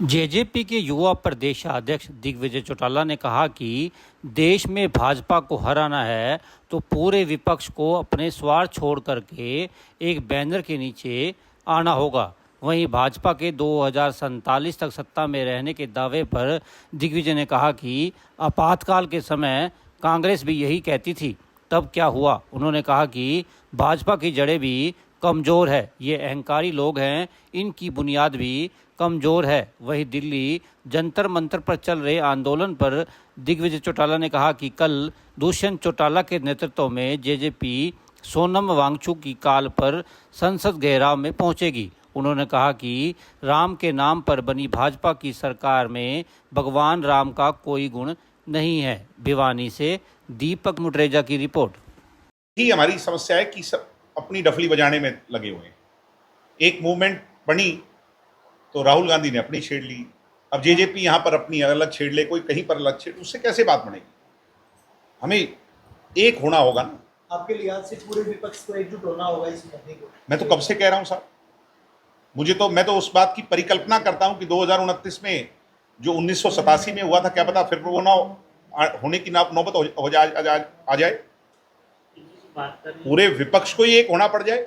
JJP के युवा प्रदेशाध्यक्ष दिग्विजय चौटाला ने कहा कि देश में भाजपा को हराना है तो पूरे विपक्ष को अपने स्वार्थ छोड़ करके एक बैनर के नीचे आना होगा। वहीं भाजपा के 2047 तक सत्ता में रहने के दावे पर दिग्विजय ने कहा कि आपातकाल के समय कांग्रेस भी यही कहती थी, तब क्या हुआ। उन्होंने कहा कि भाजपा की जड़ें भी कमज़ोर है, ये अहंकारी लोग हैं, इनकी बुनियाद भी कमज़ोर है। वहीं दिल्ली जंतर मंतर पर चल रहे आंदोलन पर दिग्विजय चौटाला ने कहा कि कल दुष्यंत चौटाला के नेतृत्व में जेजेपी सोनम वांगचुक की कॉल पर संसद घेराव में पहुंचेगी। उन्होंने कहा कि राम के नाम पर बनी भाजपा की सरकार में भगवान राम का कोई गुण नहीं है। भिवानी से दीपक मुटरेजा की रिपोर्ट। ही हमारी समस्या है कि सब अपनी डफली बजाने में लगे हुए हैं। एक मूवमेंट बनी तो राहुल गांधी ने अपनी छेड़ ली, अब जेजेपी यहाँ पर अपनी अलग छेड़ ले, कोई कहीं पर अलग छेड़, उससे कैसे बात बनेगी। हमें एक होना होगा ना। आपके लिहाज से पूरे विपक्ष को एकजुट होना होगा इस मुद्दे को। मैं तो कब से कह रहा हूँ साहब, मैं तो उस बात की परिकल्पना करता हूँ कि 2029 में जो 1987 में हुआ था, क्या पता फिर वो ना होने की नौबत आ जाए। पूरे विपक्ष को ही एक होना पड़ जाए,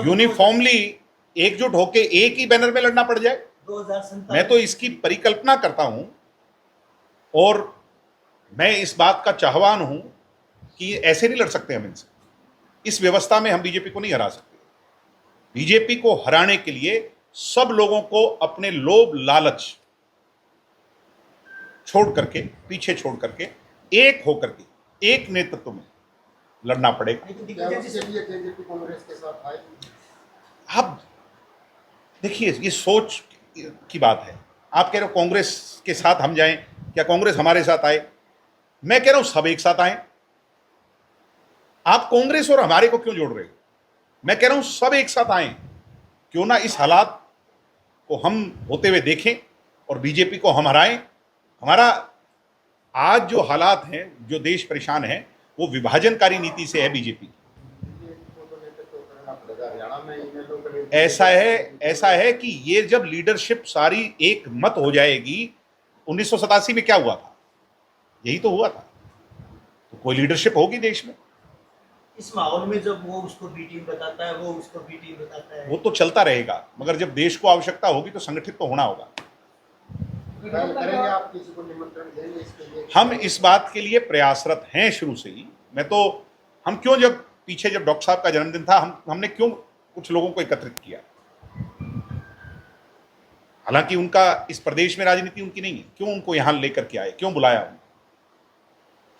यूनिफॉर्मली एकजुट होके एक ही बैनर में लड़ना पड़ जाए। 2047 मैं तो इसकी परिकल्पना करता हूं और मैं इस बात का चाहवान हूं कि ऐसे नहीं लड़ सकते हम इनसे। इस व्यवस्था में हम बीजेपी को नहीं हरा सकते। बीजेपी को हराने के लिए सब लोगों को अपने लोभ लालच छोड़ करके, पीछे छोड़ करके, एक होकर के एक नेतृत्व में लड़ना पड़ेगा। अब देखिए, ये सोच की बात है। आप कह रहे हो कांग्रेस के साथ हम जाएं, क्या कांग्रेस हमारे साथ आए? मैं कह रहा हूं सब एक साथ आए। आप कांग्रेस और हमारे को क्यों जोड़ रहे हो? मैं कह रहा हूं सब एक साथ आए। क्यों ना इस हालात को हम होते हुए देखें और बीजेपी को हम हराएं। हमारा आज जो हालात हैं, जो देश परेशान है, वो विभाजनकारी नीति से है बीजेपी। ऐसा है कि ये जब लीडरशिप सारी एक मत हो जाएगी, 1987 में क्या हुआ था, यही तो हुआ था। तो कोई लीडरशिप होगी देश में। इस माहौल में जब वो उसको बी टीम बताता है, वो उसको बी टीम बताता है, वो तो चलता रहेगा, मगर जब देश को आवश्यकता होगी तो संगठित तो होना होगा। आप किसी को निमंत्रण देंगे इसके लिए? हम इस बात के लिए प्रयासरत हैं शुरू से ही। हम क्यों, जब पीछे जब डॉक्टर साहब का जन्मदिन था, हमने क्यों कुछ लोगों को एकत्रित किया। हालांकि उनका इस प्रदेश में राजनीति उनकी नहीं है, क्यों उनको यहां लेकर के आए, क्यों बुलाया उनको?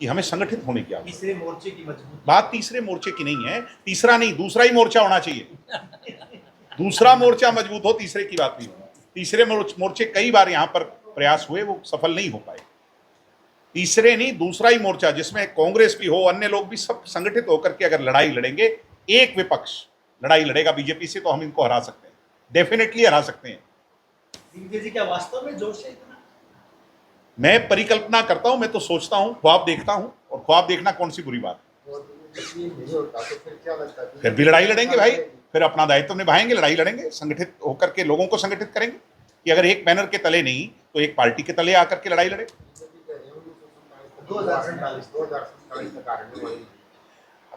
कि हमें संगठित होने की आवश्यकता। तीसरे मोर्चे की मजबूत बात तीसरे मोर्चे की नहीं है, तीसरा नहीं, दूसरा ही मोर्चा होना चाहिए। दूसरा मोर्चा मजबूत हो, तीसरे की बात नहीं हो। तीसरे मोर्चे कई बार यहां पर प्रयास हुए, वो सफल नहीं हो पाए। तीसरे नहीं, दूसरा ही मोर्चा, जिसमें कांग्रेस भी हो, अन्य लोग भी, सब संगठित होकर के अगर लड़ाई लड़ेंगे, एक विपक्ष लड़ाई लड़ेगा बीजेपी से, तो हम इनको हरा सकते हैं, डेफिनेटली हरा सकते हैं। दिग्विजय जी, क्या वास्तव में जोश है इतना? मैं परिकल्पना करता हूं, मैं तो सोचता हूं, ख्वाब देखता हूं, और ख्वाब देखना कौन सी बुरी बात है। फिर भी लड़ाई लड़ेंगे भाई, फिर अपना दायित्व निभाएंगे, लड़ाई लड़ेंगे, संगठित होकर के लोगों को संगठित करेंगे कि अगर एक बैनर के तले नहीं तो एक पार्टी के तले आकर के लड़ाई लड़े। 2047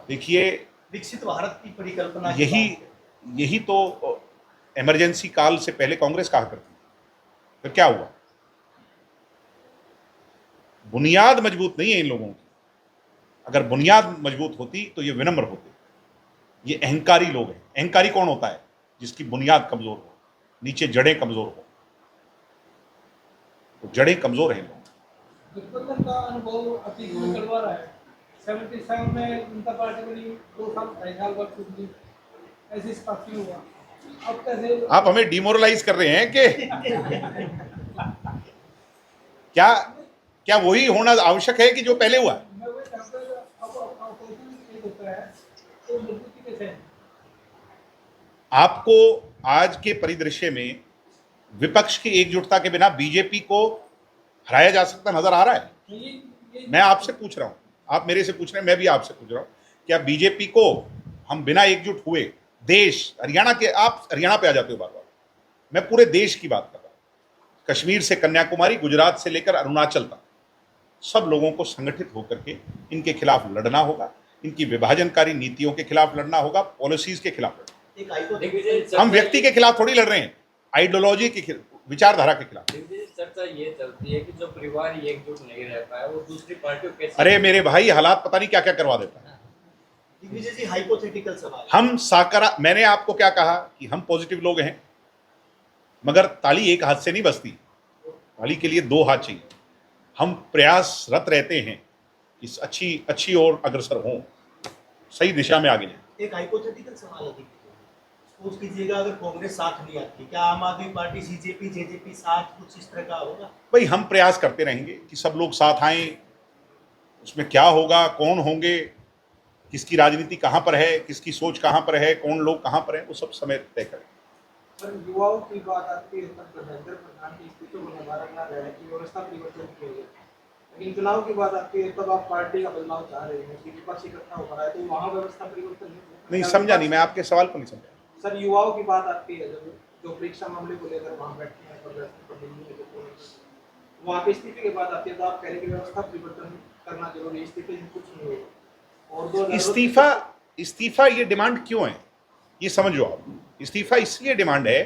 देखिए, विकसित भारत की परिकल्पना, यही तो इमरजेंसी काल से पहले कांग्रेस कहा करती थी। फिर क्या हुआ? बुनियाद मजबूत नहीं है इन लोगों की। अगर बुनियाद मजबूत होती तो ये विनम्र होते। ये अहंकारी लोग हैं। अहंकारी कौन होता है? जिसकी बुनियाद कमजोर हो, नीचे जड़ें कमजोर हो। तो जड़ें कमजोर हैं लोग। गठबंधन का अनुभव अतीत में कड़वा रहा है। 77 में जनता पार्टी बनी, 2 साल 2.5 साल बाद कुछ भी ऐसी स्थिति हुआ। अब कैसे आप हमें डिमोरलाइज कर रहे हैं कि क्या वही होना आवश्यक है कि जो पहले हुआ? मैं वही चाहता हूं, अब अपोजिशन एक होता है तो मजबूती कैसे है? आपको आज के परिदृश्य में विपक्ष की एकजुटता के बिना बीजेपी को हराया जा सकता नजर आ रहा है? मैं आपसे पूछ रहा हूं, आप मेरे से पूछ रहे हैं, मैं भी आपसे पूछ रहा हूं, क्या बीजेपी को हम बिना एकजुट हुए, देश, हरियाणा के, आप हरियाणा पे आ जाते हो बार बार, मैं पूरे देश की बात कर रहा हूँ। कश्मीर से कन्याकुमारी, गुजरात से लेकर अरुणाचल तक सब लोगों को संगठित होकर के इनके खिलाफ लड़ना होगा, इनकी विभाजनकारी नीतियों के खिलाफ लड़ना होगा, पॉलिसीज के खिलाफ लड़ना। एक हाइपोथेटिकल हम व्यक्ति के खिलाफ थोड़ी लड़ रहे हैं, आइडियोलॉजी के खिलाफ, विचारधारा के खिलाफ। चर्चा ये चलती है कि जो परिवार एकजुट नहीं रह पाया वो दूसरी पार्टियों कैसे। अरे मेरे भाई, हालात पता नहीं क्या क्या करवा देता है। दिग्विजय जी, हाइपोथेटिकल सवाल। हम साकारा, मैंने आपको क्या कहा कि हम पॉजिटिव लोग हैं, मगर ताली एक हाथ से नहीं बजती, ताली के लिए दो हाथ चाहिए। हम प्रयासरत रहते हैं कि अच्छी ओर अग्रसर हों, सही दिशा में आगे जाए। एक हाइपोथेटिकल सवाल है दिग्विजय, सपोज कीजिएगा अगर कांग्रेस साथ नहीं आती, क्या आम आदमी पार्टी, बीजेपी, जेजेपी साथ कुछ इस तरह का होगा? भाई हम प्रयास करते रहेंगे कि सब लोग साथ आएं। उसमें क्या होगा, कौन होंगे, किसकी राजनीति कहाँ पर है, किसकी सोच कहाँ पर है, कौन लोग कहाँ पर है, वो सब समय तय करें। पर युवाओं की बात आती है तब धर्मेंद्र प्रधान की स्थिति को निवारण है कि व्यवस्था परिवर्तन किया गया, लेकिन चुनाव की बात आती है तब आप पार्टी का बदलाव चाह रहे हैं कि विपक्ष इकट्ठा हो रहा है, तो वहाँ व्यवस्था परिवर्तन नहीं समझा, नहीं, मैं आपके सवाल को नहीं समझा। सर, युवाओं की बात आती है जब जो परीक्षा मामले को लेकर वहाँ बैठते हैं प्रदर्शन पर दिल्ली में, जो वहाँ पे इस्तीफे की बात आती है तो आप कह रहे हैं कि व्यवस्था परिवर्तन करना जरूरी है, इस्तीफे से कुछ नहीं होगा। और दो इस्तीफा ये डिमांड क्यों है, ये समझो आप। इस्तीफा इसलिए डिमांड है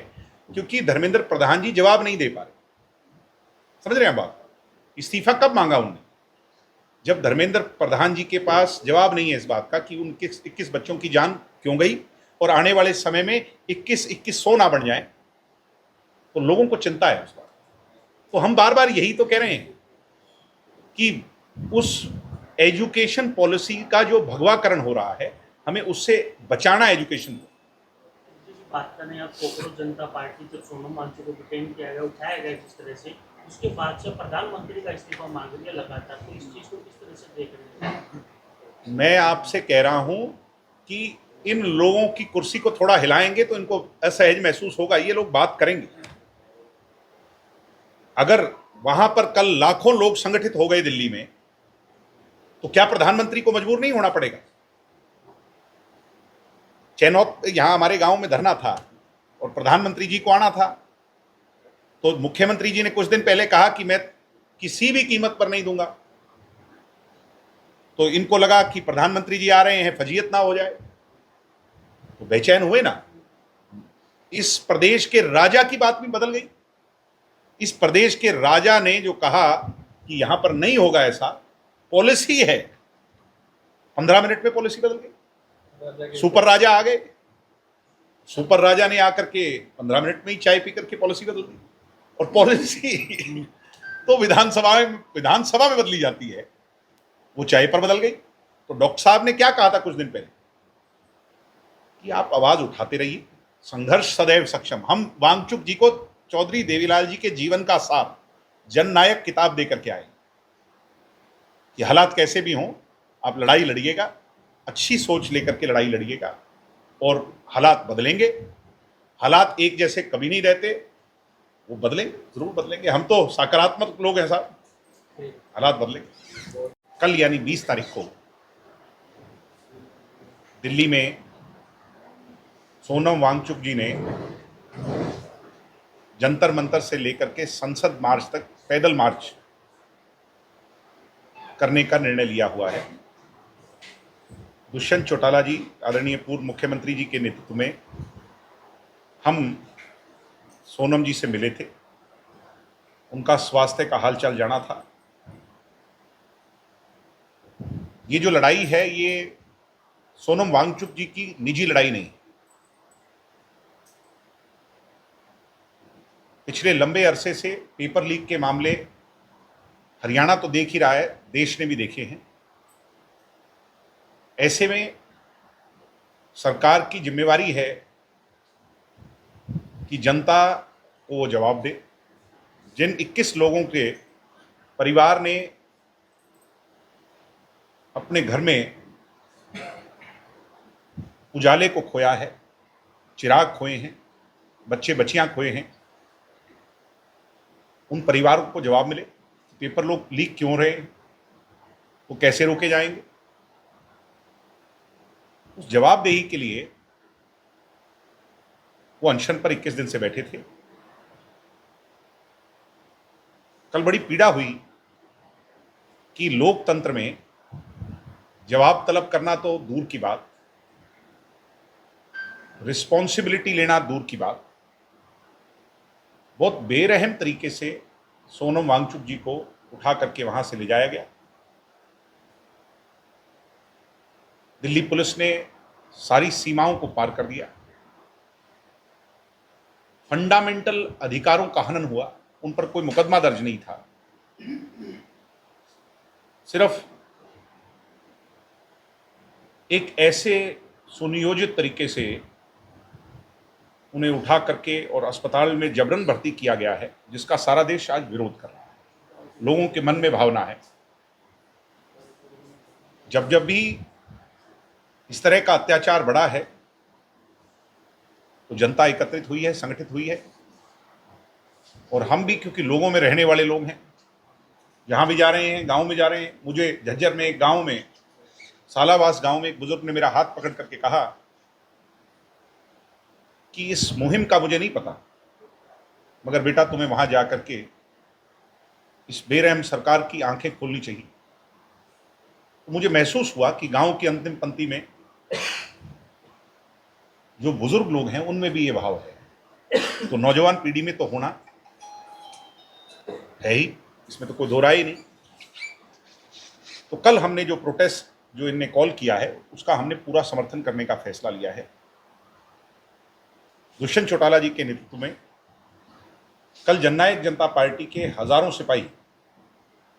क्योंकि धर्मेंद्र प्रधान जी जवाब नहीं दे पा रहे। समझ रहे हैं बात? इस्तीफा कब मांगा उन्होंने? जब धर्मेंद्र प्रधान जी के पास जवाब नहीं है इस बात का कि उनके 21 बच्चों की जान क्यों गई और आने वाले समय में 2100 ना बन जाए, तो लोगों को चिंता है उस बात। तो हम बार बार यही तो कह रहे हैं कि उस एजुकेशन पॉलिसी का जो भगवाकरण हो रहा है, हमें उससे बचाना एजुकेशन को। बात करें आप कॉकरोच जनता पार्टी, जब सोनम वांगचुक को डिटेन किया गया, उठाया गया जिस तरह से, उसके बाद से प्रधानमंत्री का इस्तीफा मांग रही है लगातार, तो इस चीज को किस तरह से देख रहे हैं? मैं आपसे कह रहा हूं कि इन लोगों की कुर्सी को थोड़ा हिलाएंगे तो इनको असहज महसूस होगा, ये लोग बात करेंगे। अगर वहां पर कल लाखों लोग संगठित हो गए दिल्ली में, तो क्या प्रधानमंत्री को मजबूर नहीं होना पड़ेगा? चैनौत, यहां हमारे गांव में धरना था और प्रधानमंत्री जी को आना था, तो मुख्यमंत्री जी ने कुछ दिन पहले कहा कि मैं किसी भी कीमत पर नहीं दूंगा। तो इनको लगा कि प्रधानमंत्री जी आ रहे हैं, फजीयत ना हो जाए, तो बेचैन हुए ना। इस प्रदेश के राजा की बात भी बदल गई। इस प्रदेश के राजा ने जो कहा कि यहां पर नहीं होगा, ऐसा पॉलिसी है, 15 मिनट में पॉलिसी बदल गई। सुपर राजा आ गए, सुपर राजा ने आकर के 15 मिनट में ही चाय पी करके पॉलिसी बदल दी। और पॉलिसी तो विधानसभा में बदली जाती है, वो चाय पर बदल गई। तो डॉक्टर साहब ने क्या कहा था कुछ दिन पहले कि आप आवाज उठाते रहिए, संघर्ष सदैव सक्षम। हम वांगचुक जी को चौधरी देवीलाल जी के जीवन का सार जननायक किताब देकर के आए कि हालात कैसे भी हों, आप लड़ाई लड़िएगा, अच्छी सोच लेकर के लड़ाई लड़िएगा और हालात बदलेंगे। हालात एक जैसे कभी नहीं रहते, वो बदलेंगे, जरूर बदलेंगे। हम तो सकारात्मक लोग हैं साहब, हालात बदलेंगे। कल यानी 20 तारीख को दिल्ली में सोनम वांगचुक जी ने जंतर मंतर से लेकर के संसद मार्च तक पैदल मार्च करने का निर्णय लिया हुआ है। दुष्यंत चौटाला जी, आदरणीय पूर्व मुख्यमंत्री जी के नेतृत्व में हम सोनम जी से मिले थे, उनका स्वास्थ्य का हालचाल जाना था। ये जो लड़ाई है, ये सोनम वांगचुक जी की निजी लड़ाई नहीं। पिछले लंबे अरसे से पेपर लीक के मामले हरियाणा तो देख ही रहा है, देश ने भी देखे हैं। ऐसे में सरकार की जिम्मेवारी है कि जनता को वो जवाब दे। जिन 21 लोगों के परिवार ने अपने घर में उजाले को खोया है, चिराग खोए हैं, बच्चे बच्चियां खोए हैं, उन परिवारों को जवाब मिले। पेपर लोग लीक क्यों रहे, वो कैसे रोके जाएंगे, उस जवाबदेही के लिए वो अनशन पर 21 दिन से बैठे थे। कल बड़ी पीड़ा हुई कि लोकतंत्र में जवाब तलब करना तो दूर की बात, रिस्पॉन्सिबिलिटी लेना दूर की बात, बहुत बेरहम तरीके से सोनम वांगचुक जी को उठा करके वहां से ले जाया गया। दिल्ली पुलिस ने सारी सीमाओं को पार कर दिया। फंडामेंटल अधिकारों का हनन हुआ, उन पर कोई मुकदमा दर्ज नहीं था। सिर्फ एक ऐसे सुनियोजित तरीके से उन्हें उठा करके और अस्पताल में जबरन भर्ती किया गया है, जिसका सारा देश आज विरोध कर रहा है। लोगों के मन में भावना है, जब जब भी इस तरह का अत्याचार बढ़ा है तो जनता एकत्रित हुई है, संगठित हुई है। और हम भी, क्योंकि लोगों में रहने वाले लोग हैं, जहां भी जा रहे हैं, गांव में जा रहे हैं। मुझे झज्जर में एक गांव में, सालावास गांव में, एक बुजुर्ग ने मेरा हाथ पकड़ करके कहा कि इस मुहिम का मुझे नहीं पता, मगर बेटा तुम्हें वहां जा करके इस बेरहम सरकार की आंखें खोलनी चाहिए। तो मुझे महसूस हुआ कि गांव की अंतिम पंक्ति में जो बुजुर्ग लोग हैं उनमें भी ये भाव है। तो नौजवान पीढ़ी में तो होना है ही, इसमें तो कोई दो राय ही नहीं। तो कल हमने जो प्रोटेस्ट जो इनने कॉल किया है उसका हमने पूरा समर्थन करने का फैसला लिया है। दुष्यंत चौटाला जी के नेतृत्व में कल जननायक जनता पार्टी के हजारों सिपाही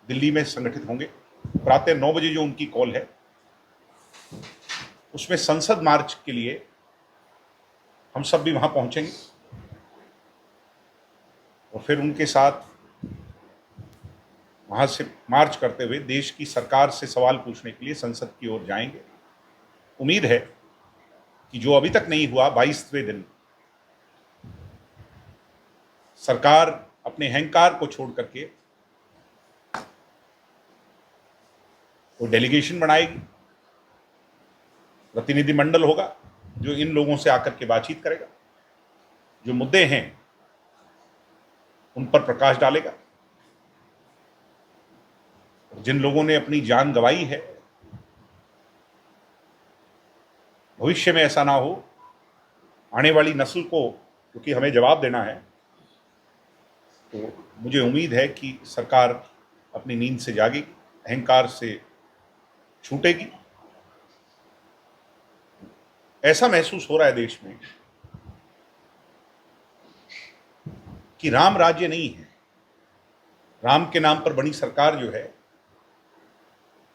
दिल्ली में संगठित होंगे। प्रातः 9 बजे जो उनकी कॉल है उसमें संसद मार्च के लिए हम सब भी वहां पहुंचेंगे और फिर उनके साथ वहां से मार्च करते हुए देश की सरकार से सवाल पूछने के लिए संसद की ओर जाएंगे। उम्मीद है कि जो अभी तक नहीं हुआ, 22वें दिन सरकार अपने अहंकार को छोड़ करके वो डेलीगेशन बनाएगी, प्रतिनिधिमंडल होगा जो इन लोगों से आकर के बातचीत करेगा, जो मुद्दे हैं उन पर प्रकाश डालेगा। जिन लोगों ने अपनी जान गंवाई है, भविष्य में ऐसा ना हो, आने वाली नस्ल को, क्योंकि हमें जवाब देना है, तो मुझे उम्मीद है कि सरकार अपनी नींद से जागेगी, अहंकार से छूटेगी। ऐसा महसूस हो रहा है देश में कि राम राज्य नहीं है। राम के नाम पर बनी सरकार जो है,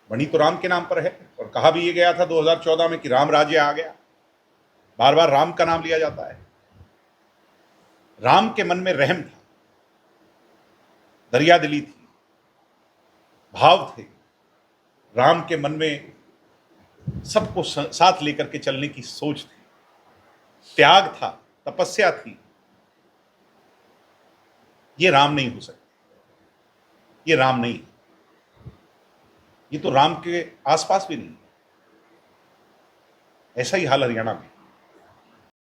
बनी तो राम के नाम पर है, और कहा भी ये गया था 2014 में कि राम राज्य आ गया। बार बार राम का नाम लिया जाता है। राम के मन में रहम था, दरियादिली थी, भाव थे। राम के मन में सबको साथ लेकर के चलने की सोच थी, त्याग था, तपस्या थी। ये राम नहीं हो सकते, ये राम नहीं, ये तो राम के आसपास भी नहीं। ऐसा ही हाल हरियाणा में।